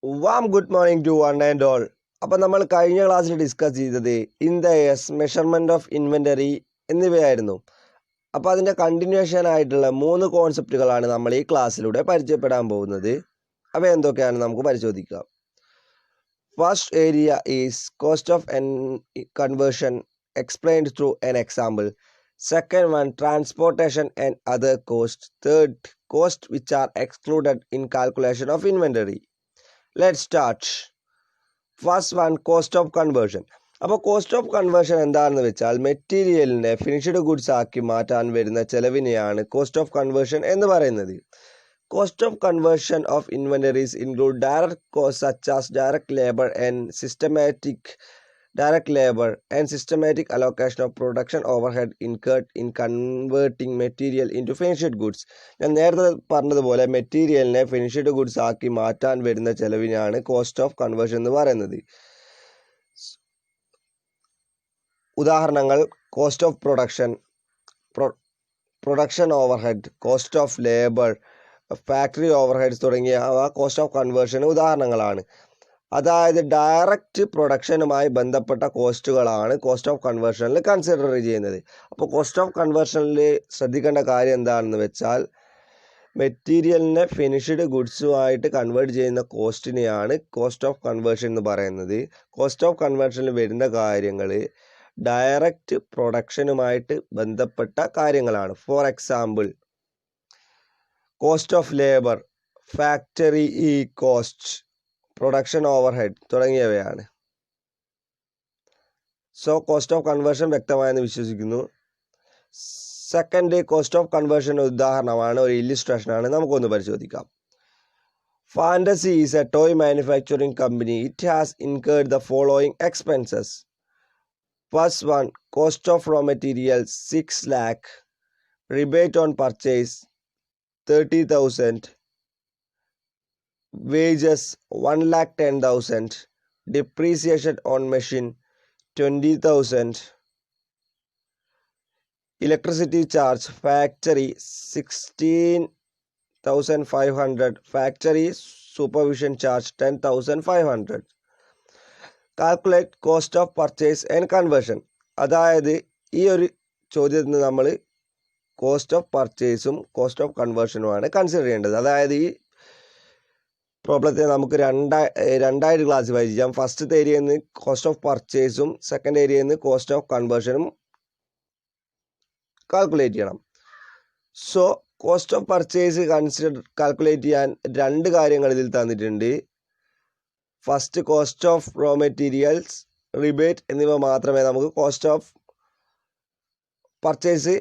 Good morning to one and all. അപ്പോൾ നമ്മൾ കഴിഞ്ഞ ക്ലാസ്സിൽ ഡിസ്കസ് ചെയ്തത് in the S measurement of inventory എന്നിവയായിരുന്നു. അപ്പോൾ അതിൻ്റെ കണ്ടിന്യൂഷൻ ആയിട്ടുള്ള 3 കോൺസെപ്റ്റുകളാണ് നമ്മൾ ഈ ക്ലാസ്സിലൂടെ പരിചയപ്പെടാൻ പോകുന്നത്. അവ എന്തൊക്കെയാണ് നമുക്ക് പരിശോധിക്കാം. First area is cost of conversion explained through an example. Second one transportation and other cost. Third cost which are excluded in calculation of inventory. Let start. First one, cost of conversion. അപ്പോൾ cost of conversion എന്താണെന്ന് വെച്ചാൽ മെറ്റീരിയലിനെ finished goods ആക്കി മാറ്റാൻ വരുന്ന ചെലവിനെയാണ് cost of conversion എന്ന് പറയുന്നത്. Cost of conversion of inventories include direct cost such as direct labour and systematic allocation of production overhead incurred in converting material into finished goods. ഞാൻ നേരത്തെ പറഞ്ഞതുപോലെ മെറ്റീരിയലിനെ ഫിനിഷ്ഡ് ഗുഡ്സ് ആക്കി മാറ്റാൻ വരുന്ന ചെലവിനാണ് കോസ്റ്റ് ഓഫ് കൺവേർഷൻ എന്ന് പറയുന്നത്. ഉദാഹരണങ്ങൾ: cost of production overhead, cost of labour, factory overheads തുടങ്ങിയവ കോസ്റ്റ് ഓഫ് കൺവേർഷന് ഉദാഹരണങ്ങളാണ്. അതായത് ഡയറക്റ്റ് പ്രൊഡക്ഷനുമായി ബന്ധപ്പെട്ട കോസ്റ്റുകളാണ് കോസ്റ്റ് ഓഫ് കൺവേർഷനിൽ കൺസിഡർ ചെയ്യുന്നത്. അപ്പോൾ കോസ്റ്റ് ഓഫ് കൺവേർഷനിൽ ശ്രദ്ധിക്കേണ്ട കാര്യം എന്താണെന്ന് വെച്ചാൽ മെറ്റീരിയലിനെ ഫിനിഷ്ഡ് ഗുഡ്സുമായിട്ട് കൺവേർട്ട് ചെയ്യുന്ന കോസ്റ്റിനെയാണ് കോസ്റ്റ് ഓഫ് കൺവേർഷൻ എന്ന് പറയുന്നത്. കോസ്റ്റ് ഓഫ് കൺവേർഷനിൽ വരുന്ന കാര്യങ്ങൾ ഡയറക്റ്റ് പ്രൊഡക്ഷനുമായിട്ട് ബന്ധപ്പെട്ട കാര്യങ്ങളാണ്. For example, cost of labour, factory cost, production overhead തുടങ്ങിയവയാണ്. സോ കോസ്റ്റ് ഓഫ് കൺവേർഷൻ വ്യക്തമായെന്ന് വിശ്വസിക്കുന്നു. സെക്കൻഡ്, കോസ്റ്റ് ഓഫ് കൺവേർഷൻ ഉദാഹരണമാണ്, ഒരു ഇല്ലുസ്ട്രേഷനാണ്. നമുക്കൊന്ന് പരിശോധിക്കാം. Fantasy is a toy manufacturing company. It has incurred the following expenses. First one, cost of raw materials 6 lakh, rebate on purchase 30,000, wages 1,10,000, depreciation on machine 20,000, electricity charge factory 16,500, factory supervision charge 10,500. Calculate cost of purchase and conversion. അതായത് ഈ ഒരു ചോദ്യത്തിന് നമ്മൾ cost of പർച്ചേസും cost of കൺവേർഷനുമാണ് consider ചെയ്യേണ്ടത്. അതായത് ഈ പ്രോബ്ലത്തെ നമുക്ക് രണ്ടായിട്ട് ക്ലാസിഫൈ ചെയ്യാം. ഫസ്റ്റത്തെ ഏരിയയിൽ നിന്ന് കോസ്റ്റ് ഓഫ് പർച്ചേസും സെക്കൻഡ് ഏരിയയിൽ നിന്ന് കോസ്റ്റ് ഓഫ് കൺവേർഷനും കാൽക്കുലേറ്റ് ചെയ്യണം. So cost of purchase calculate ചെയ്യാൻ 2 കാര്യങ്ങൾ ഇതിൽ തന്നിട്ടുണ്ട്. First, cost of raw materials, rebate എന്നിവ മാത്രമേ നമുക്ക് കോസ്റ്റ് ഓഫ് പർച്ചേസ്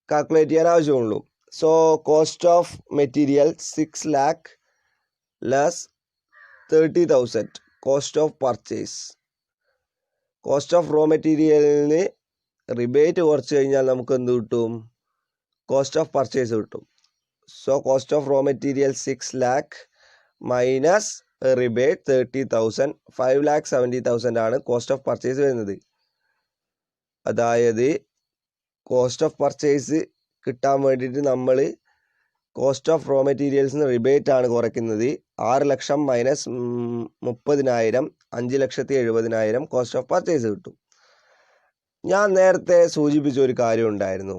കാൽക്കുലേറ്റ് ചെയ്യാൻ ആവശ്യമുള്ളൂ. So cost of material 6 lakh less 30,000 cost of purchase. Cost of റോ മെറ്റീരിയലിന് റിബേറ്റ് കുറച്ച് കഴിഞ്ഞാൽ നമുക്ക് എന്ത് കിട്ടും? കോസ്റ്റ് ഓഫ് പർച്ചേസ് കിട്ടും. So cost of raw material 6 lakh minus rebate 30,000, 5,70,000 ആണ് കോസ്റ്റ് ഓഫ് പർച്ചേസ് വരുന്നത്. അതായത് കോസ്റ്റ് ഓഫ് പർച്ചേസ് കിട്ടാൻ വേണ്ടിയിട്ട് നമ്മൾ കോസ്റ്റ് ഓഫ് റോ മെറ്റീരിയൽസിന് റിബേറ്റ് ആണ് കുറയ്ക്കുന്നത്. 6 ലക്ഷം മൈനസ് 30,000, 5,70,000 കോസ്റ്റ് ഓഫ് പർച്ചേസ് കിട്ടും. ഞാൻ നേരത്തെ സൂചിപ്പിച്ച ഒരു കാര്യം ഉണ്ടായിരുന്നു.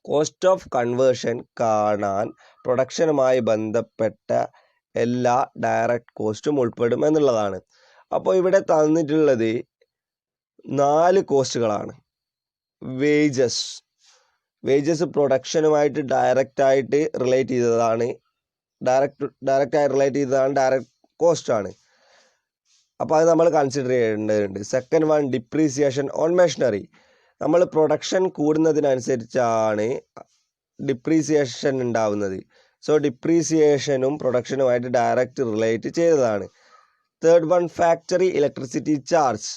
കോസ്റ്റ് ഓഫ് കൺവേർഷൻ കാണാൻ പ്രൊഡക്ഷനുമായി ബന്ധപ്പെട്ട എല്ലാ ഡയറക്റ്റ് കോസ്റ്റും ഉൾപ്പെടും എന്നുള്ളതാണ്. അപ്പോൾ ഇവിടെ തന്നിട്ടുള്ളത് 4 കോസ്റ്റുകളാണ്. വേജസ് പ്രൊഡക്ഷനുമായിട്ട് ഡയറക്റ്റായിട്ട് റിലേറ്റ് ചെയ്തതാണ്. ഡയറക്റ്റായി റിലേറ്റ് ചെയ്തതാണ്, ഡയറക്റ്റ് കോസ്റ്റ് ആണ്. അപ്പോൾ അത് നമ്മൾ കൺസിഡർ ചെയ്യേണ്ടതുണ്ട്. Second one, depreciation on machinery. നമ്മൾ പ്രൊഡക്ഷൻ കൂടുന്നതിനനുസരിച്ചാണ് ഡിപ്രീസിയേഷൻ ഉണ്ടാവുന്നത്. സോ ഡിപ്രീസിയേഷനും പ്രൊഡക്ഷനുമായിട്ട് ഡയറക്റ്റ് റിലേറ്റ് ചെയ്തതാണ്. Third one, factory electricity charge.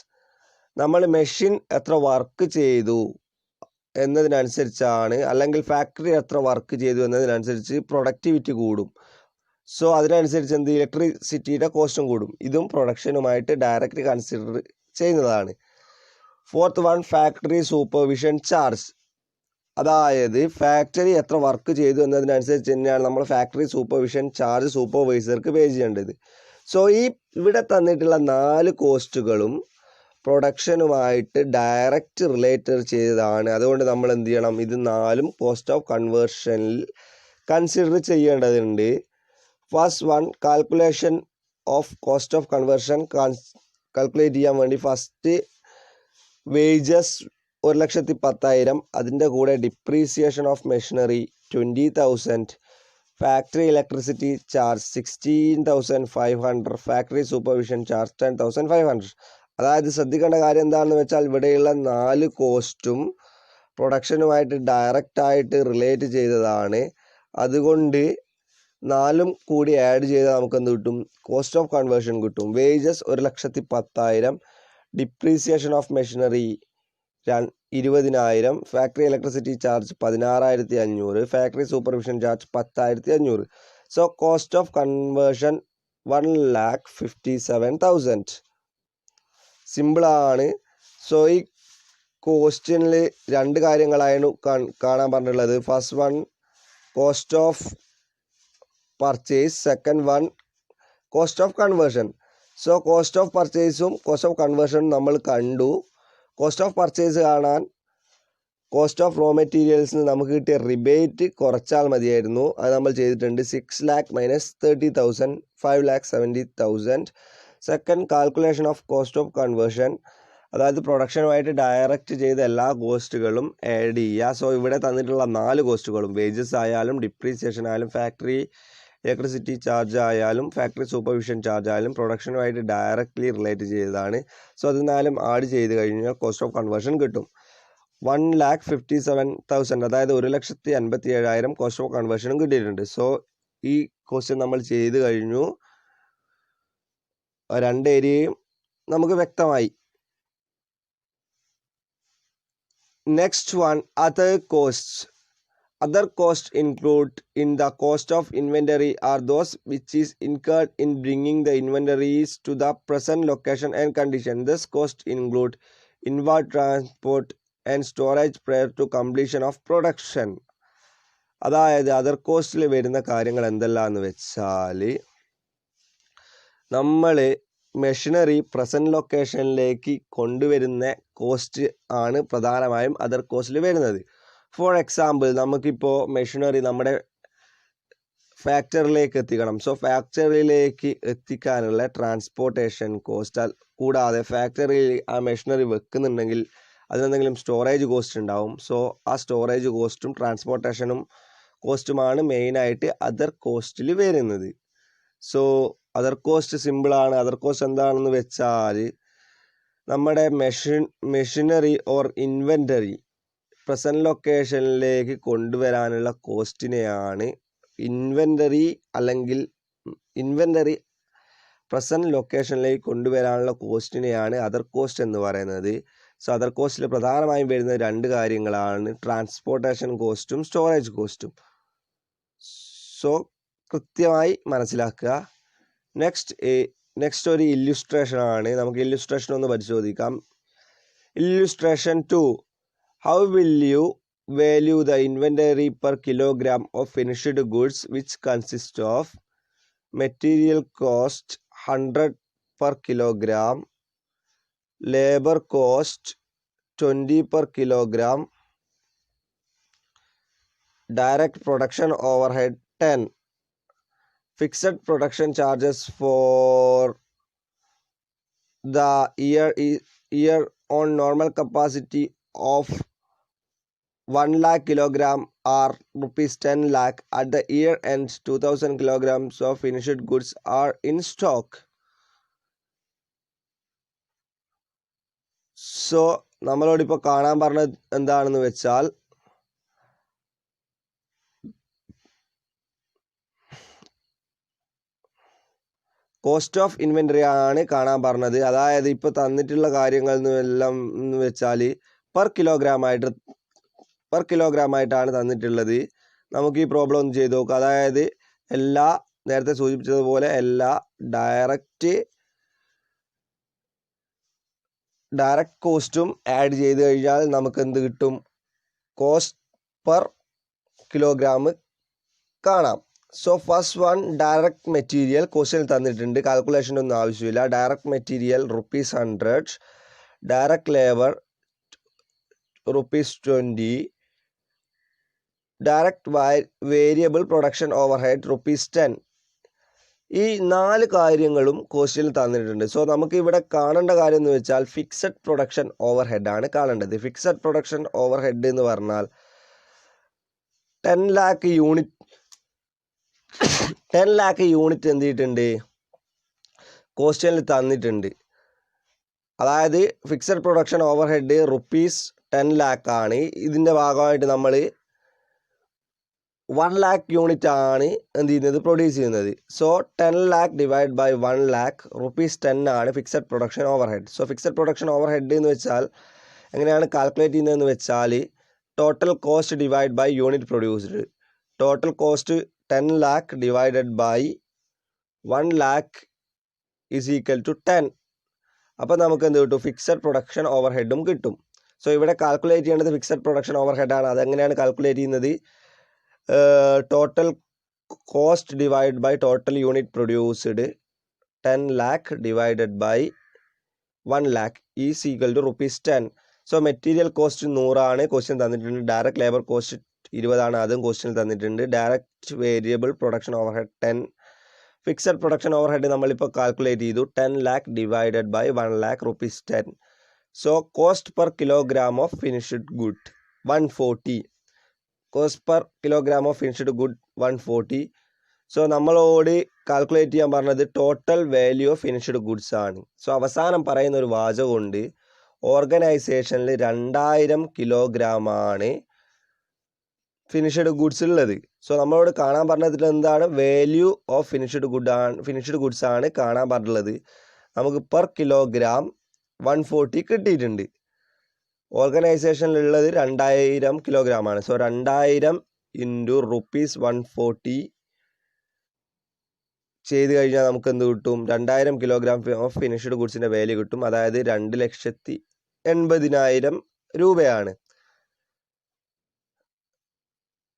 നമ്മൾ മെഷീൻ എത്ര വർക്ക് ചെയ്തു എന്നതിനനുസരിച്ചാണ്, അല്ലെങ്കിൽ ഫാക്ടറി എത്ര വർക്ക് ചെയ്തു എന്നതിനനുസരിച്ച് പ്രൊഡക്ടിവിറ്റി കൂടും. സോ അതിനനുസരിച്ച് ഇലക്ട്രിസിറ്റിയുടെ കോസ്റ്റും കൂടും. ഇതും പ്രൊഡക്ഷനുമായിട്ട് ഡയറക്റ്റ് കൺസിഡർ ചെയ്യുന്നതാണ്. Fourth one, factory supervision charge. അതായത് ഫാക്ടറി എത്ര വർക്ക് ചെയ്തു എന്നതിനനുസരിച്ച് തന്നെയാണ് നമ്മൾ ഫാക്ടറി സൂപ്പർവിഷൻ ചാർജ് സൂപ്പർവൈസർക്ക് പേ ചെയ്യേണ്ടത്. സോ ഇവിടെ തന്നിട്ടുള്ള 4 കോസ്റ്റുകളും പ്രൊഡക്ഷനുമായിട്ട് ഡയറക്റ്റ് റിലേറ്റഡ് ചെയ്തതാണ്. അതുകൊണ്ട് നമ്മൾ എന്ത് ചെയ്യണം, ഇത് 4ഉം കോസ്റ്റ് ഓഫ് കൺവേർഷനിൽ കൺസിഡർ ചെയ്യേണ്ടതുണ്ട്. First one, calculation of cost of conversion calculate ചെയ്യാൻ വേണ്ടി ഫസ്റ്റ് വേജസ് 1,10,000, അതിൻ്റെ കൂടെ depreciation of machinery 20,000, factory electricity charge 16,500, factory supervision charge 10,500. അതായത് ശ്രദ്ധിക്കേണ്ട കാര്യം എന്താണെന്ന് വെച്ചാൽ ഇവിടെയുള്ള 4 കോസ്റ്റും പ്രൊഡക്ഷനുമായിട്ട് ഡയറക്റ്റായിട്ട് റിലേറ്റ് ചെയ്തതാണ്. അതുകൊണ്ട് 4ഉം കൂടി ആഡ് ചെയ്താൽ നമുക്ക് എന്ത് കിട്ടും, കോസ്റ്റ് ഓഫ് കൺവേർഷൻ കിട്ടും. Wages 1,10,000, depreciation of machinery 20,000, factory electricity charge 16,500, factory supervision charge 10,500. So cost of conversion 1,57,000. സിമ്പിളാണ്. സോ ഈ ക്വസ്റ്റ്യനിൽ 2 കാര്യങ്ങളായിരുന്നു കാണാൻ പറഞ്ഞിട്ടുള്ളത്. First one cost of purchase, second one cost of conversion. So cost of പർച്ചേസും cost of കൺവേർഷനും നമ്മൾ കണ്ടു. കോസ്റ്റ് ഓഫ് പർച്ചേസ് കാണാൻ കോസ്റ്റ് ഓഫ് റോ മെറ്റീരിയൽസിന് നമുക്ക് കിട്ടിയ റിബേറ്റ് കുറച്ചാൽ മതിയായിരുന്നു. അത് നമ്മൾ ചെയ്തിട്ടുണ്ട്. 6 lakh minus 30,000, 5,70,000. Second, calculation of cost of conversion, അതായത് പ്രൊഡക്ഷനുമായിട്ട് ഡയറക്റ്റ് ചെയ്ത എല്ലാ കോസ്റ്റുകളും ആഡ് ചെയ്യുക. സോ ഇവിടെ തന്നിട്ടുള്ള 4 കോസ്റ്റുകളും വേജസ് ആയാലും ഡിപ്രീസിയേഷൻ ആയാലും ഫാക്ടറി ഇലക്ട്രിസിറ്റി ചാർജ് ആയാലും ഫാക്ടറി സൂപ്പർവിഷൻ ചാർജ് ആയാലും പ്രൊഡക്ഷനുമായിട്ട് ഡയറക്റ്റ്ലി റിലേറ്റ് ചെയ്തതാണ്. സോ അത് 4ഉം ആഡ് ചെയ്ത് കഴിഞ്ഞാൽ കോസ്റ്റ് ഓഫ് കൺവേർഷൻ കിട്ടും. 1,57,000, അതായത് 1,57,000 കോസ്റ്റ് ഓഫ് കൺവേർഷനും കിട്ടിയിട്ടുണ്ട്. സോ ഈ ക്വസ്റ്റ്യൻ നമ്മൾ ചെയ്ത് കഴിഞ്ഞു. 2 ഏരിയയും നമുക്ക് വ്യക്തമായി. Next one, other costs. Other costs include in the cost of inventory are those which is incurred in bringing the inventories to the present location and condition. This cost include inward transport and storage prior to completion of production. അതായത് other കോസ്റ്റിൽ വരുന്ന കാര്യങ്ങൾ എന്തെല്ലാന്ന് വെച്ചാൽ, നമ്മൾ machinery present ലൊക്കേഷനിലേക്ക് കൊണ്ടുവരുന്ന cost ആണ് പ്രധാനമായും other കോസ്റ്റിൽ വരുന്നത്. For example, നമുക്കിപ്പോൾ മെഷീനറി നമ്മുടെ ഫാക്ടറിയിലേക്ക് എത്തിക്കണം. സോ ഫാക്ടറിയിലേക്ക് എത്തിക്കാനുള്ള ട്രാൻസ്പോർട്ടേഷൻ കോസ്റ്റ്, കൂടാതെ ഫാക്ടറിയിൽ ആ മെഷീനറി വെക്കുന്നുണ്ടെങ്കിൽ അതിനെന്തെങ്കിലും സ്റ്റോറേജ് കോസ്റ്റ് ഉണ്ടാവും. സോ ആ സ്റ്റോറേജ് കോസ്റ്റും ട്രാൻസ്പോർട്ടേഷനും കോസ്റ്റുമാണ് മെയിനായിട്ട് അതർ കോസ്റ്റിൽ വരുന്നത്. സോ അതർ കോസ്റ്റ് സിമ്പിളാണ്. അതർ കോസ്റ്റ് എന്താണെന്ന് വെച്ചാൽ നമ്മുടെ മെഷീനറി ഓർ ഇൻവെൻ്ററി പ്രസൻറ്റ് ലൊക്കേഷനിലേക്ക് കൊണ്ടുവരാനുള്ള കോസ്റ്റിനെയാണ് ഇൻവെൻ്ററി പ്രസൻറ്റ് ലൊക്കേഷനിലേക്ക് കൊണ്ടുവരാനുള്ള കോസ്റ്റിനെയാണ് അതർ കോസ്റ്റ് എന്ന് പറയുന്നത്. സോ അതർ കോസ്റ്റിൽ പ്രധാനമായും വരുന്ന 2 കാര്യങ്ങളാണ് ട്രാൻസ്പോർട്ടേഷൻ കോസ്റ്റും സ്റ്റോറേജ് കോസ്റ്റും. സോ കൃത്യമായി മനസ്സിലാക്കുക. നെക്സ്റ്റ് ഒരു ഇല്ലുസ്ട്രേഷൻ ആണ്. നമുക്ക് ഇല്ലുസ്ട്രേഷൻ ഒന്ന് പരിശോധിക്കാം. Illustration 2. How will you value the inventory per kilogram of finished goods, which consists of material cost 100 per kilogram, labor cost 20 per kilogram, direct production overhead 10, fixed production charges for the year on normal capacity of 1 lakh kilogram are rupees 10 lakh. At the year end 2,000 kilograms of finished goods are in stock. So നമ്മളോടിപ്പോൾ കാണാൻ പറഞ്ഞത് എന്താണെന്ന് വെച്ചാൽ, cost of inventory ആണ് കാണാൻ പറഞ്ഞത്. അതായത് ഇപ്പോൾ തന്നിട്ടുള്ള കാര്യങ്ങൾ എല്ലാം എന്ന് വെച്ചാൽ പെർ കിലോഗ്രാമായിട്ടാണ് തന്നിട്ടുള്ളത്. നമുക്ക് ഈ പ്രോബ്ലം ഒന്ന് ചെയ്ത് നോക്കാം. അതായത് നേരത്തെ സൂചിപ്പിച്ചതുപോലെ എല്ലാ ഡയറക്റ്റ് കോസ്റ്റും ആഡ് ചെയ്ത് കഴിഞ്ഞാൽ നമുക്ക് എന്ത് കിട്ടും, കോസ്റ്റ് പെർ കിലോഗ്രാം കാണാം. So first one direct material question തന്നിട്ടുണ്ട്, കാൽക്കുലേഷൻ ഒന്നും ആവശ്യമില്ല. Direct material ₹100, direct labour ₹20, direct variable production overhead ₹10. ഈ 4 കാര്യങ്ങളും ക്വസ്റ്റ്യനിൽ തന്നിട്ടുണ്ട്. സോ നമുക്ക് ഇവിടെ കാണേണ്ട കാര്യം എന്ന് വെച്ചാൽ ഫിക്സഡ് പ്രൊഡക്ഷൻ ഓവർഹെഡ് ആണ് കാണേണ്ടത്. ഫിക്സഡ് പ്രൊഡക്ഷൻ ഓവർഹെഡ് എന്ന് പറഞ്ഞാൽ 10 lakh യൂണിറ്റ് എന്ത് ചെയ്തിട്ടുണ്ട്, ക്വസ്റ്റ്യനിൽ തന്നിട്ടുണ്ട്. അതായത് ഫിക്സഡ് പ്രൊഡക്ഷൻ ഓവർഹെഡ് ₹10 lakh ആണ്. ഇതിൻ്റെ ഭാഗമായിട്ട് നമ്മൾ 1 lakh യൂണിറ്റ് ആണ് എന്ത് ചെയ്യുന്നത്, പ്രൊഡ്യൂസ് ചെയ്യുന്നത്. So 10 lakh divide by 1 lakh ₹10 ആണ് fixed production overhead. So fixed production overhead എന്ന് വെച്ചാൽ എങ്ങനെയാണ് കാൽക്കുലേറ്റ് ചെയ്യുന്നതെന്ന് വെച്ചാൽ total cost divide by unit produced. Total cost 10 lakh divided by 1 lakh is equal to 10. അപ്പോൾ നമുക്ക് എന്ത് കിട്ടും, ഫിക്സഡ് പ്രൊഡക്ഷൻ ഓവർഹെഡും കിട്ടും. സോ ഇവിടെ കാൽക്കുലേറ്റ് ചെയ്യേണ്ടത് ഫിക്സഡ് പ്രൊഡക്ഷൻ ഓവർഹെഡാണ്. അതെങ്ങനെയാണ് കാൽക്കുലേറ്റ് ചെയ്യുന്നത്, total cost divide by total unit produced 10 lakh divided by 1 lakh is equal to ₹10. So material cost 100 ആണ് ക്വസ്റ്റ്യൻ തന്നിട്ടുണ്ട്. ഡയറക്റ്റ് ലേബർ കോസ്റ്റ് 20 ആണ്, അതും ക്വസ്റ്റ്യൻ തന്നിട്ടുണ്ട്. Direct variable production overhead 10. Fixed production overhead നമ്മളിപ്പോൾ calculate ചെയ്തു, 10 lakh divided by 1 lakh ₹10. So cost per kilogram of finished good 140. Cost per kilogram of finished good 140. So നമ്മളോട് calculate ചെയ്യാൻ പറഞ്ഞത് total value of finished goods ആണ്. So അവസാനം പറയുന്ന ഒരു വാചകമുണ്ട്, ഓർഗനൈസേഷനിൽ 2000 കിലോഗ്രാമാണ് ഫിനിഷ്ഡ് ഗുഡ്സ് ഉള്ളത്. സോ നമ്മളോട് കാണാൻ പറഞ്ഞതിൽ എന്താണ്, വാല്യൂ ഓഫ് ഫിനിഷ്ഡ് ഗുഡ്സ് ആണ് കാണാൻ പറഞ്ഞിട്ടുള്ളത്. നമുക്ക് പെർ കിലോഗ്രാം 140 കിട്ടിയിട്ടുണ്ട്. ഓർഗനൈസേഷനിലുള്ളത് 2000 കിലോഗ്രാം ആണ്. സോ 2000 ഇൻറ്റു ₹140 ചെയ്ത് കഴിഞ്ഞാൽ നമുക്ക് എന്ത് കിട്ടും, 2000 കിലോഗ്രാം ഓഫ് ഫിനിഷ്ഡ് ഗുഡ്സിൻ്റെ വാല്യൂ കിട്ടും. അതായത് 2,80,000 രൂപയാണ്.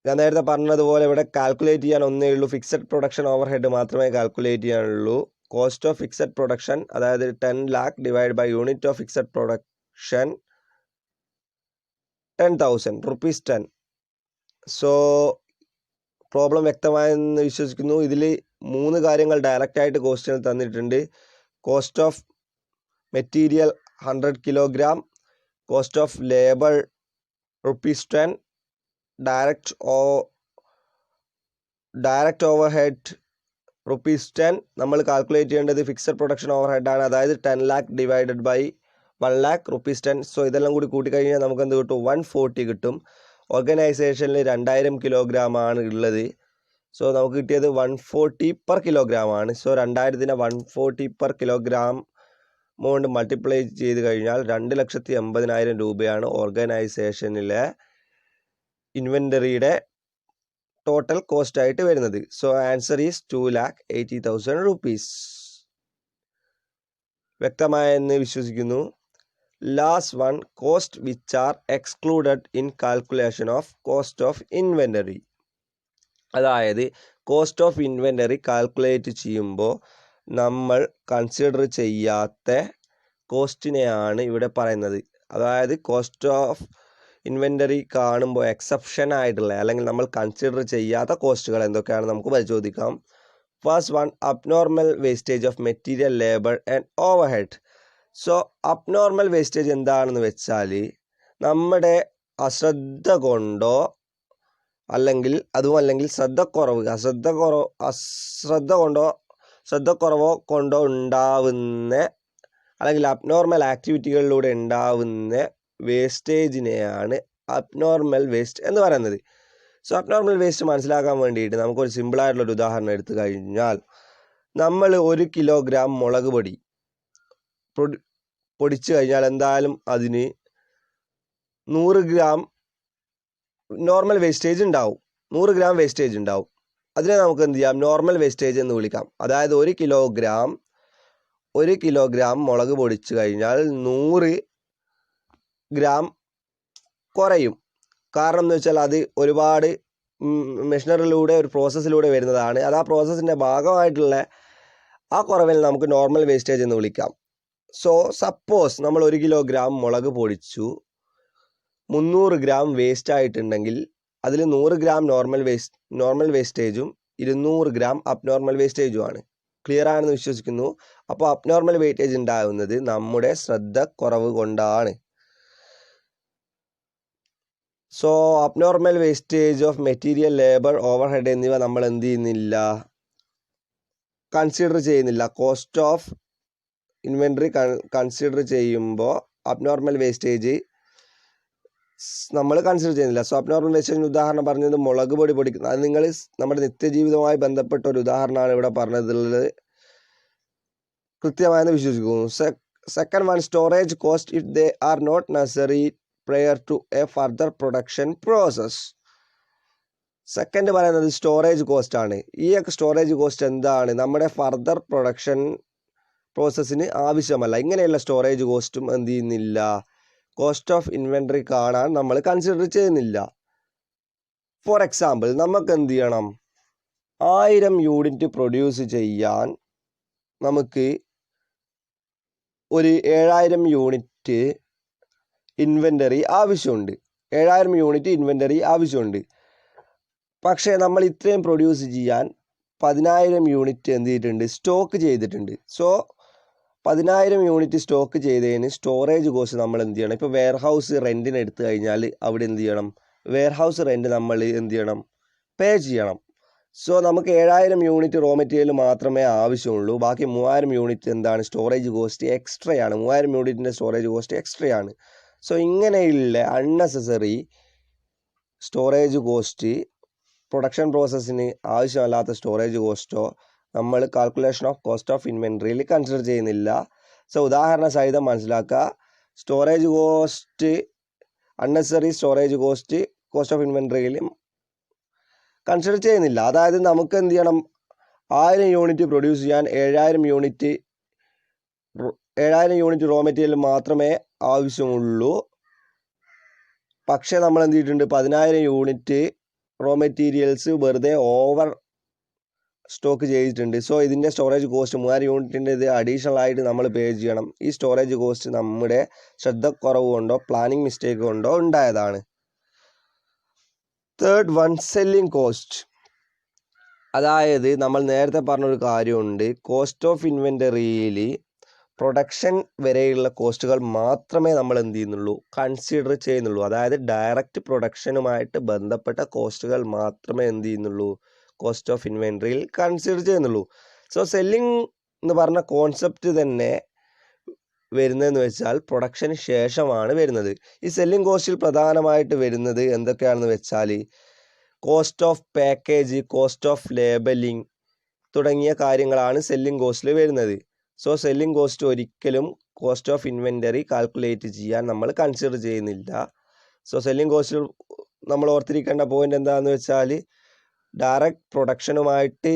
ഞാൻ നേരത്തെ പറഞ്ഞതുപോലെ ഇവിടെ കാൽക്കുലേറ്റ് ചെയ്യാൻ ഒന്നേ ഉള്ളൂ, ഫിക്സഡ് പ്രൊഡക്ഷൻ ഓവർഹെഡ് മാത്രമേ കാൽക്കുലേറ്റ് ചെയ്യാനുള്ളൂ. കോസ്റ്റ് ഓഫ് ഫിക്സഡ് പ്രൊഡക്ഷൻ അതായത് 10 lakh divide by unit of fixed production 10,000 ₹10. So problem വ്യക്തമായെന്ന് വിശ്വസിക്കുന്നു. ഇതിൽ 3 കാര്യങ്ങൾ ഡയറക്റ്റ് ആയിട്ട് ക്വസ്റ്റ്യനിൽ തന്നിട്ടുണ്ട്. Cost of material 100 kilogram, cost of labour ₹10, direct overhead ₹10. നമ്മൾ കാൽക്കുലേറ്റ് ചെയ്യേണ്ടത് ഫിക്സഡ് പ്രൊഡക്ഷൻ ഓവർഹെഡ് ആണ്, അതായത് 10 lakh divided by 1 lakh ₹10. So ഇതെല്ലാം കൂടി കൂട്ടിക്കഴിഞ്ഞാൽ നമുക്ക് എന്ത് കിട്ടും, 140 കിട്ടും. ഓർഗനൈസേഷനിൽ 2000 കിലോഗ്രാം ആണ് ഉള്ളത്. സോ നമുക്ക് കിട്ടിയത് 140 പെർ കിലോഗ്രാം ആണ്. സോ 2000നെ 140 പെർ കിലോഗ്രാം കൊണ്ട് മൾട്ടിപ്ലൈ ചെയ്ത് കഴിഞ്ഞാൽ 2,80,000 രൂപയാണ് ഓർഗനൈസേഷനിലെ ഇൻവെൻ്ററിയുടെ ടോട്ടൽ കോസ്റ്റ് ആയിട്ട് വരുന്നത്. So answer is 2,80,000 rupees. വ്യക്തമായെന്ന് വിശ്വസിക്കുന്നു. Last one, cost which are excluded in calculation of cost of inventory. അതായത് കോസ്റ്റ് ഓഫ് ഇൻവെൻ്ററി കാൽക്കുലേറ്റ് ചെയ്യുമ്പോൾ നമ്മൾ കൺസിഡർ ചെയ്യാത്ത കോസ്റ്റിനെയാണ് ഇവിടെ പറയുന്നത്. അതായത് കോസ്റ്റ് ഓഫ് ഇൻവെൻ്ററി കാണുമ്പോൾ എക്സെപ്ഷൻ ആയിട്ടുള്ള അല്ലെങ്കിൽ നമ്മൾ കൺസിഡർ ചെയ്യാത്ത കോസ്റ്റുകൾ എന്തൊക്കെയാണ് നമുക്ക് പരിശോധിക്കാം. First one, abnormal wastage of material, labour and overhead. So abnormal wastage എന്താണെന്ന് വെച്ചാൽ നമ്മുടെ അശ്രദ്ധ കൊണ്ടോ അല്ലെങ്കിൽ ശ്രദ്ധക്കുറവോ കൊണ്ടോ ഉണ്ടാവുന്ന അല്ലെങ്കിൽ അബ്നോർമൽ ആക്ടിവിറ്റികളിലൂടെ ഉണ്ടാവുന്ന വേസ്റ്റേജിനെയാണ് അബ്നോർമൽ വേസ്റ്റ് എന്ന് പറയുന്നത്. സോ അബ്നോർമൽ വേസ്റ്റ് മനസ്സിലാക്കാൻ വേണ്ടിയിട്ട് നമുക്കൊരു സിമ്പിളായിട്ടുള്ളൊരു ഉദാഹരണം എടുത്തു കഴിഞ്ഞാൽ, നമ്മൾ 1 കിലോഗ്രാം മുളക് പൊടി പൊടിച്ചു കഴിഞ്ഞാൽ എന്തായാലും അതിന് 100 ഗ്രാം നോർമൽ വേസ്റ്റേജ് ഉണ്ടാവും, 100 ഗ്രാം വേസ്റ്റേജ് ഉണ്ടാവും. അതിനെ നമുക്ക് എന്ത് ചെയ്യാം, നോർമൽ വേസ്റ്റേജ് എന്ന് വിളിക്കാം. അതായത് 1 കിലോഗ്രാം മുളക് പൊടിച്ചു കഴിഞ്ഞാൽ 100 ഗ്രാം കുറയും. കാരണം എന്ന് വെച്ചാൽ അത് ഒരുപാട് മെഷീനറിയിലൂടെ ഒരു പ്രോസസ്സിലൂടെ വരുന്നതാണ്. അത് ആ പ്രോസസ്സിൻ്റെ ഭാഗമായിട്ടുള്ള ആ കുറവിൽ നമുക്ക് നോർമൽ വേസ്റ്റേജ് എന്ന് വിളിക്കാം. സോ സപ്പോസ് നമ്മൾ 1 കിലോഗ്രാം മുളക് പൊടിച്ചു 300 ഗ്രാം വേസ്റ്റ് ആയിട്ടുണ്ടെങ്കിൽ അതിൽ 100 ഗ്രാം നോർമൽ വേസ്റ്റേജും 200 ഗ്രാം അബ്നോർമൽ വേസ്റ്റേജുമാണ്. ക്ലിയർ ആണെന്ന് വിശ്വസിക്കുന്നു. അപ്പോൾ അബ്നോർമൽ വെയിറ്റേജ് ഉണ്ടാകുന്നത് നമ്മുടെ ശ്രദ്ധ കുറവ് കൊണ്ടാണ്. So abnormal wastage of material, labour, overhead എന്നിവ നമ്മൾ എന്ത് ചെയ്യുന്നില്ല, കൺസിഡർ ചെയ്യുന്നില്ല. കോസ്റ്റ് ഓഫ് ഇൻവെൻട്രി കൺസിഡർ ചെയ്യുമ്പോൾ അബ്നോർമൽ വേസ്റ്റേജ് നമ്മൾ കൺസിഡർ ചെയ്യുന്നില്ല. സോ അബ്നോർമൽ വേസ്റ്റേജിന് ഉദാഹരണം പറഞ്ഞത് മുളക് പൊടി പൊടിക്കുന്നത്. അത് നിങ്ങൾ നമ്മുടെ നിത്യജീവിതവുമായി ബന്ധപ്പെട്ട ഒരു ഉദാഹരണമാണ് ഇവിടെ പറഞ്ഞതുള്ളത്. കൃത്യമായെന്ന് വിശ്വസിക്കുന്നു. Second one, storage cost if they are not necessary prior to a further production process. Second പറയുന്നത് സ്റ്റോറേജ് കോസ്റ്റ് ആണ്. ഈ സ്റ്റോറേജ് കോസ്റ്റ് എന്താണ്, നമ്മുടെ ഫർദർ പ്രൊഡക്ഷൻ പ്രോസസ്സിന് ആവശ്യമല്ല. ഇങ്ങനെയുള്ള സ്റ്റോറേജ് കോസ്റ്റും എന്ത് ചെയ്യുന്നില്ല, കോസ്റ്റ് ഓഫ് ഇൻവെൻട്രി കാണാൻ നമ്മൾ കൺസിഡർ ചെയ്യുന്നില്ല. ഫോർ എക്സാമ്പിൾ, നമുക്ക് എന്ത് ചെയ്യണം, 1000 യൂണിറ്റ് പ്രൊഡ്യൂസ് ചെയ്യാൻ നമുക്ക് ഒരു 7000 യൂണിറ്റ് ഇൻവെൻ്ററി ആവശ്യമുണ്ട്. 7000 യൂണിറ്റ് ഇൻവെൻ്ററി ആവശ്യമുണ്ട്. പക്ഷേ നമ്മൾ ഇത്രയും പ്രൊഡ്യൂസ് ചെയ്യാൻ 10000 യൂണിറ്റ് എന്ത് ചെയ്തിട്ടുണ്ട്, സ്റ്റോക്ക് ചെയ്തിട്ടുണ്ട്. സോ 10000 യൂണിറ്റ് സ്റ്റോക്ക് ചെയ്തതിന് സ്റ്റോറേജ് കോസ്റ്റ് നമ്മൾ എന്ത് ചെയ്യണം, ഇപ്പോൾ വെയർ ഹൗസ് റെൻറ്റിന് എടുത്തു കഴിഞ്ഞാൽ അവിടെ എന്ത് ചെയ്യണം, വെയർ ഹൗസ് റെൻറ്റ് നമ്മൾ എന്ത് ചെയ്യണം, പേ ചെയ്യണം. സോ നമുക്ക് 7000 യൂണിറ്റ് റോ മെറ്റീരിയൽ മാത്രമേ ആവശ്യമുള്ളൂ. ബാക്കി 3000 യൂണിറ്റ് എന്താണ്, സ്റ്റോറേജ് കോസ്റ്റ് എക്സ്ട്രയാണ്. 3000 യൂണിറ്റിൻ്റെ സ്റ്റോറേജ് കോസ്റ്റ് എക്സ്ട്രയാണ്. സോ ഇങ്ങനെയുള്ള അൺനെസസറി സ്റ്റോറേജ് കോസ്റ്റ്, പ്രൊഡക്ഷൻ പ്രോസസ്സിന് ആവശ്യമല്ലാത്ത സ്റ്റോറേജ് കോസ്റ്റോ നമ്മൾ കാൽക്കുലേഷൻ ഓഫ് കോസ്റ്റ് ഓഫ് ഇൻവെൻട്രിയിൽ കൺസിഡർ ചെയ്യുന്നില്ല. സോ ഉദാഹരണ സഹിതം മനസ്സിലാക്കുക, storage cost, unnecessary storage cost cost of ഇൻവെൻട്രിയിൽ കൺസിഡർ ചെയ്യുന്നില്ല. അതായത് നമുക്ക് എന്ത് ചെയ്യണം, 1000 യൂണിറ്റ് പ്രൊഡ്യൂസ് ചെയ്യാൻ 7000 യൂണിറ്റ് റോ മെറ്റീരിയൽ മാത്രമേ ആവശ്യമുള്ളൂ. പക്ഷേ നമ്മൾ എന്ത് ചെയ്തിട്ടുണ്ട്, 10000 യൂണിറ്റ് റോ മെറ്റീരിയൽസ് വെറുതെ ഓവർ സ്റ്റോക്ക് ചെയ്തിട്ടുണ്ട്. സോ ഇതിൻ്റെ സ്റ്റോറേജ് കോസ്റ്റ് 3000 യൂണിറ്റിൻ്റെ ഇത് അഡീഷണൽ ആയിട്ട് നമ്മൾ പേ ചെയ്യണം. ഈ സ്റ്റോറേജ് കോസ്റ്റ് നമ്മുടെ ശ്രദ്ധക്കുറവ് കൊണ്ടോ പ്ലാനിങ് മിസ്റ്റേക്ക് കൊണ്ടോ ഉണ്ടായതാണ്. Third one, selling cost. അതായത് നമ്മൾ നേരത്തെ പറഞ്ഞൊരു കാര്യമുണ്ട്, കോസ്റ്റ് ഓഫ് ഇൻവെൻ്ററിയിൽ പ്രൊഡക്ഷൻ വരെയുള്ള കോസ്റ്റുകൾ മാത്രമേ നമ്മൾ എന്ത് ചെയ്യുന്നുള്ളൂ, കൺസിഡർ ചെയ്യുന്നുള്ളൂ. അതായത് ഡയറക്റ്റ് പ്രൊഡക്ഷനുമായിട്ട് ബന്ധപ്പെട്ട കോസ്റ്റുകൾ മാത്രമേ എന്ത് ചെയ്യുന്നുള്ളൂ, കോസ്റ്റ് ഓഫ് ഇൻവെൻട്രിയിൽ കൺസിഡർ ചെയ്യുന്നുള്ളൂ. സോ സെല്ലിംഗ് എന്ന് പറഞ്ഞ കോൺസെപ്റ്റ് തന്നെ വരുന്നതെന്ന് വെച്ചാൽ പ്രൊഡക്ഷന് ശേഷമാണ് വരുന്നത്. ഈ സെല്ലിംഗ് കോസ്റ്റിൽ പ്രധാനമായിട്ട് വരുന്നത് എന്തൊക്കെയാണെന്ന് വെച്ചാൽ cost of package, cost of labelling തുടങ്ങിയ കാര്യങ്ങളാണ് സെല്ലിംഗ് കോസ്റ്റിൽ വരുന്നത്. സോ സെല്ലിംഗ് കോസ്റ്റ് ഒരിക്കലും കോസ്റ്റ് ഓഫ് ഇൻവെൻ്ററി കാൽക്കുലേറ്റ് ചെയ്യാൻ നമ്മൾ കൺസിഡർ ചെയ്യുന്നില്ല. സോ സെല്ലിംഗ് കോസ്റ്റിൽ നമ്മൾ ഓർത്തിരിക്കേണ്ട പോയിന്റ് എന്താണെന്ന് വെച്ചാൽ ഡയറക്റ്റ് പ്രൊഡക്ഷനുമായിട്ട്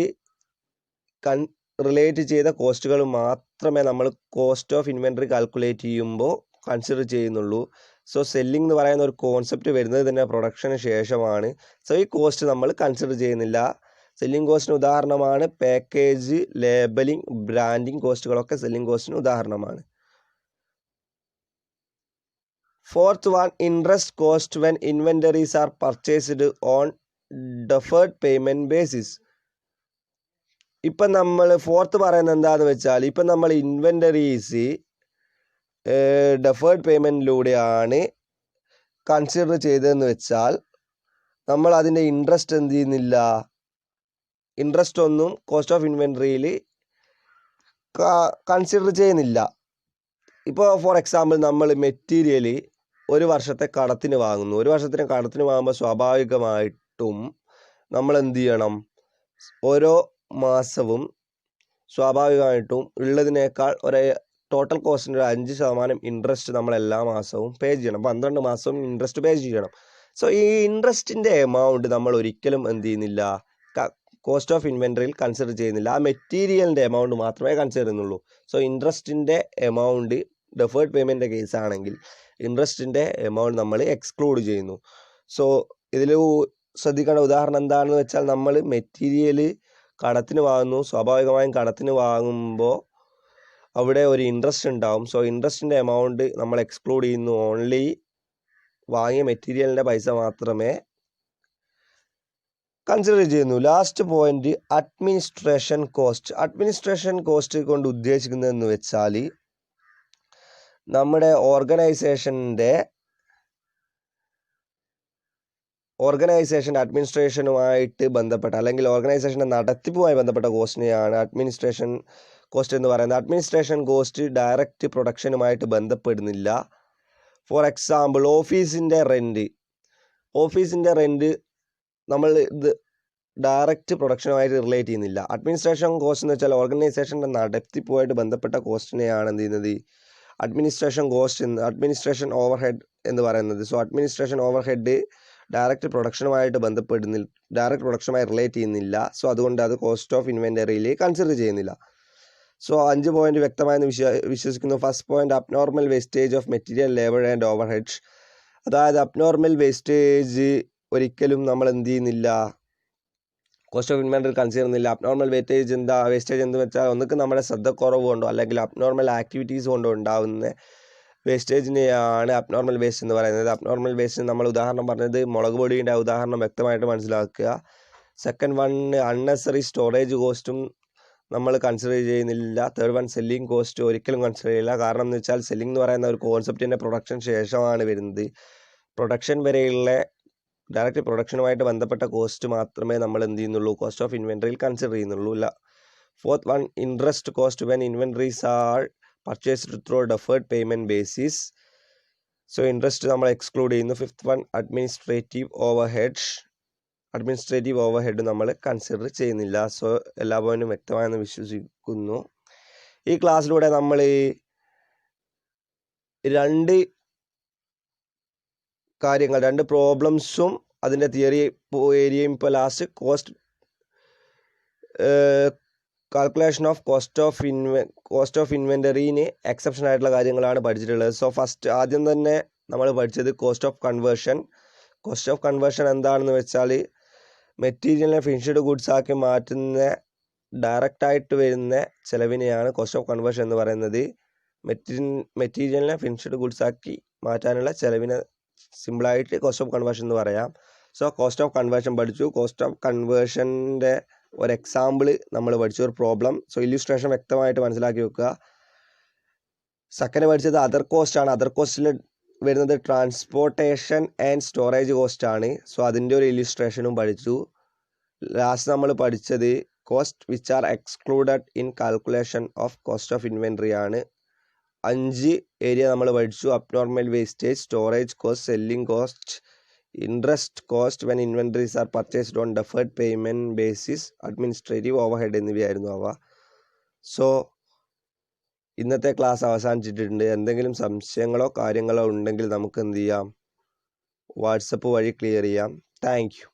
റിലേറ്റ് ചെയ്ത കോസ്റ്റുകൾ മാത്രമേ നമ്മൾ കോസ്റ്റ് ഓഫ് ഇൻവെൻ്ററി കാൽക്കുലേറ്റ് ചെയ്യുമ്പോൾ കൺസിഡർ ചെയ്യുന്നുള്ളൂ. സോ സെല്ലിംഗ് എന്ന് പറയുന്ന ഒരു കോൺസെപ്റ്റ് വരുന്നത് തന്നെ പ്രൊഡക്ഷന് ശേഷമാണ്. സോ ഈ കോസ്റ്റ് നമ്മൾ കൺസിഡർ ചെയ്യുന്നില്ല. സെല്ലിംഗ് കോസ്റ്റിന് ഉദാഹരണമാണ് പാക്കേജ്, ലേബലിംഗ്, ബ്രാൻഡിങ് കോസ്റ്റുകളൊക്കെ സെല്ലിംഗ് കോസ്റ്റിന് ഉദാഹരണമാണ്. Fourth one, interest cost when inventories R purchased on deferred payment basis. ഇപ്പം നമ്മൾ ഫോർത്ത് പറയുന്നത് എന്താണെന്ന് വെച്ചാൽ, ഇപ്പം നമ്മൾ ഇൻവെൻ്ററീസ് ഡെഫേർഡ് പേയ്മെൻറ്റിലൂടെയാണ് കൺസിഡർ ചെയ്തതെന്ന് വെച്ചാൽ നമ്മൾ അതിൻ്റെ ഇൻട്രസ്റ്റ് എന്ത് ചെയ്യുന്നില്ല, ഇൻട്രസ്റ്റ് ഒന്നും കോസ്റ്റ് ഓഫ് ഇൻവെൻ്ററിയിൽ കൺസിഡർ ചെയ്യുന്നില്ല. ഇപ്പോൾ ഫോർ എക്സാമ്പിൾ നമ്മൾ മെറ്റീരിയൽ ഒരു വർഷത്തെ കടത്തിന് വാങ്ങുന്നു. ഒരു വർഷത്തിന് കടത്തിന് വാങ്ങുമ്പോൾ സ്വാഭാവികമായിട്ടും നമ്മൾ എന്ത് ചെയ്യണം, ഓരോ മാസവും സ്വാഭാവികമായിട്ടും ഉള്ളതിനേക്കാൾ ഒരു ടോട്ടൽ കോസ്റ്റിൻ്റെ 5% ഇൻട്രസ്റ്റ് നമ്മൾ എല്ലാ മാസവും പേ ചെയ്യണം. 12 മാസവും ഇൻട്രസ്റ്റ് പേ ചെയ്യണം. സോ ഈ ഇൻട്രസ്റ്റിൻ്റെ എമൗണ്ട് നമ്മൾ ഒരിക്കലും എന്ത് ചെയ്യുന്നില്ല, കോസ്റ്റ് ഓഫ് ഇൻവെൻ്ററിയിൽ കൺസിഡർ ചെയ്യുന്നില്ല. ആ മെറ്റീരിയലിൻ്റെ എമൗണ്ട് മാത്രമേ കൺസിഡർ ചെയ്യുന്നുള്ളൂ. സോ ഇൻട്രസ്റ്റിൻ്റെ എമൗണ്ട് ഡെഫേർഡ് പേയ്മെൻറ്റിൻ്റെ കേസ് ആണെങ്കിൽ ഇൻട്രസ്റ്റിൻ്റെ എമൗണ്ട് നമ്മൾ എക്സ്ക്ലൂഡ് ചെയ്യുന്നു. സോ ഇതിൽ ശ്രദ്ധിക്കേണ്ട ഉദാഹരണം എന്താണെന്ന് വെച്ചാൽ നമ്മൾ മെറ്റീരിയൽ കടത്തിന് വാങ്ങുന്നു. സ്വാഭാവികമായും കടത്തിന് വാങ്ങുമ്പോൾ അവിടെ ഒരു ഇൻട്രസ്റ്റ് ഉണ്ടാവും. സോ ഇൻട്രസ്റ്റിൻ്റെ എമൗണ്ട് നമ്മൾ എക്സ്ക്ലൂഡ് ചെയ്യുന്നു. ഓൺലി വാങ്ങിയ മെറ്റീരിയലിൻ്റെ പൈസ മാത്രമേ കൺസിഡർ ചെയ്യുന്നു. Last point administration cost. Administration cost കൊണ്ട് ഉദ്ദേശിക്കുന്നതെന്ന് വെച്ചാൽ നമ്മുടെ ഓർഗനൈസേഷൻ്റെ അഡ്മിനിസ്ട്രേഷനുമായിട്ട് ബന്ധപ്പെട്ട അല്ലെങ്കിൽ ഓർഗനൈസേഷൻ്റെ നടത്തിപ്പുമായി ബന്ധപ്പെട്ട കോസ്റ്റിനെയാണ് അഡ്മിനിസ്ട്രേഷൻ കോസ്റ്റ് എന്ന് പറയുന്നത്. അഡ്മിനിസ്ട്രേഷൻ കോസ്റ്റ് ഡയറക്റ്റ് പ്രൊഡക്ഷനുമായിട്ട് ബന്ധപ്പെടുന്നില്ല. ഫോർ എക്സാമ്പിൾ ഓഫീസിൻ്റെ റെൻറ്റ് നമ്മൾ ഇത് ഡയറക്റ്റ് പ്രൊഡക്ഷനുമായിട്ട് റിലേറ്റ് ചെയ്യുന്നില്ല. അഡ്മിനിസ്ട്രേഷൻ കോസ്റ്റ് എന്ന് വെച്ചാൽ ഓർഗനൈസേഷൻ്റെ നടത്തിപ്പുമായിട്ട് ബന്ധപ്പെട്ട കോസ്റ്റിനെയാണ് എന്ത് ചെയ്യുന്നത്, അഡ്മിനിസ്ട്രേഷൻ ഓവർഹെഡ് എന്ന് പറയുന്നത്. സോ അഡ്മിനിസ്ട്രേഷൻ ഓവർഹെഡ് ഡയറക്റ്റ് പ്രൊഡക്ഷനുമായി റിലേറ്റ് ചെയ്യുന്നില്ല. സോ അതുകൊണ്ട് അത് കോസ്റ്റ് ഓഫ് ഇൻവെൻറ്ററിയിൽ കൺസിഡർ ചെയ്യുന്നില്ല. സോ 5 പോയിന്റ് വ്യക്തമായെന്ന് വിശ്വസിക്കുന്നു. First point abnormal wastage of material, labour and overhead. അതായത് അബ്നോർമൽ വേസ്റ്റേജ് ഒരിക്കലും നമ്മൾ എന്ത് ചെയ്യുന്നില്ല, കോസ്റ്റ് ഓഫ് ഇൻവെൻറ്ററി കൺസിഡർ ചെയ്യുന്നില്ല. അബ്നോർമൽ വേസ്റ്റേജ് എന്ന് വെച്ചാൽ ഒന്നുകിൽ നമ്മുടെ ശ്രദ്ധക്കുറവ് കൊണ്ടോ അല്ലെങ്കിൽ അബ്നോർമൽ ആക്ടിവിറ്റീസ് കൊണ്ടോ ഉണ്ടാകുന്ന വേസ്റ്റേജിനെയാണ് അബ്നോർമൽ വേസ്റ്റ് എന്ന് പറയുന്നത്. അബ്നോർമൽ വേസ്റ്റ് നമ്മൾ ഉദാഹരണം പറഞ്ഞത് മുളക് പൊടിയുടെ ഉദാഹരണം വ്യക്തമായിട്ട് മനസ്സിലാക്കുക. സെക്കൻഡ് വൺ അൺനെസറി സ്റ്റോറേജ് കോസ്റ്റും നമ്മൾ കൺസിഡർ ചെയ്യുന്നില്ല. തേർഡ് വൺ സെല്ലിംഗ് കോസ്റ്റ് ഒരിക്കലും കൺസിഡർ ചെയ്യില്ല. കാരണം എന്ന് വെച്ചാൽ സെല്ലിംഗ് എന്ന് പറയുന്ന ഒരു കോൺസെപ്റ്റിൻ്റെ പ്രൊഡക്ഷൻ ശേഷമാണ് വരുന്നത്. പ്രൊഡക്ഷൻ വരെയുള്ള ഡയറക്റ്റ് പ്രൊഡക്ഷനുമായിട്ട് ബന്ധപ്പെട്ട കോസ്റ്റ് മാത്രമേ നമ്മൾ എന്ത് ചെയ്യുന്നുള്ളൂ, കോസ്റ്റ് ഓഫ് ഇൻവെൻറ്ററിയിൽ കൺസിഡർ ചെയ്യുന്നുള്ളൂ. Fourth one interest cost when inventories R purchased through deferred payment basis. So interest നമ്മൾ എക്സ്ക്ലൂഡ് ചെയ്യുന്നു. ഫിഫ്ത്ത് വൺ അഡ്മിനിസ്ട്രേറ്റീവ് ഓവർഹെഡ് നമ്മൾ കൺസിഡർ ചെയ്യുന്നില്ല. സോ എല്ലാ പോയിന്റും വ്യക്തമായെന്ന് വിശ്വസിക്കുന്നു. ഈ ക്ലാസ്സിലൂടെ നമ്മൾ രണ്ട് പ്രോബ്ലംസും അതിൻ്റെ തിയറി ഏരിയയും ഇപ്പോൾ last calculation of cost of ഇൻവെൻറ്ററിന് എക്സെപ്ഷൻ ആയിട്ടുള്ള കാര്യങ്ങളാണ് പഠിച്ചിട്ടുള്ളത്. സോ ആദ്യം തന്നെ നമ്മൾ പഠിച്ചത് കോസ്റ്റ് ഓഫ് കൺവേർഷൻ എന്താണെന്ന് വെച്ചാൽ മെറ്റീരിയലിനെ ഫിനിഷ്ഡ് ഗുഡ്സ് ആക്കി മാറ്റുന്ന ഡയറക്റ്റായിട്ട് വരുന്ന ചിലവിനെയാണ് കോസ്റ്റ് ഓഫ് കൺവേർഷൻ എന്ന് പറയുന്നത്. മെറ്റീരിയലിനെ ഫിനിഷ്ഡ് ഗുഡ്സ് ആക്കി മാറ്റാനുള്ള ചിലവിനെ സിമ്പിളായിട്ട് കോസ്റ്റ് ഓഫ് കൺവേർഷൻ എന്ന് പറയാം. സോ കോസ്റ്റ് ഓഫ് കൺവേർഷൻ പഠിച്ചു. കോസ്റ്റ് ഓഫ് കൺവേർഷൻ്റെ ഒരു എക്സാമ്പിൾ നമ്മൾ പഠിച്ചു, ഒരു പ്രോബ്ലം. സോ ഇല്ലുസ്ട്രേഷൻ വ്യക്തമായിട്ട് മനസ്സിലാക്കി വെക്കുക. സെക്കൻഡ് പഠിച്ചത് അതർ കോസ്റ്റ് ആണ്. അതർ കോസ്റ്റിൽ വരുന്നത് ട്രാൻസ്പോർട്ടേഷൻ ആൻഡ് സ്റ്റോറേജ് കോസ്റ്റ് ആണ്. സോ അതിൻ്റെ ഒരു ഇല്ലുസ്ട്രേഷനും പഠിച്ചു. ലാസ്റ്റ് നമ്മൾ പഠിച്ചത് cost which are excluded in calculation of cost of inventory ആണ്. 5 ഏരിയ നമ്മൾ പഠിച്ചു. Abnormal wastage, storage cost, selling cost, interest cost when inventories R purchased on deferred payment basis, administrative overhead എന്നിവയായിരുന്നു അവ. സോ ഇന്നത്തെ class അവസാനിച്ചിട്ടുണ്ട്. എന്തെങ്കിലും സംശയങ്ങളോ കാര്യങ്ങളോ ഉണ്ടെങ്കിൽ നമുക്ക് എന്ത് ചെയ്യാം, വാട്സപ്പ് വഴി ക്ലിയർ ചെയ്യാം. Thank you.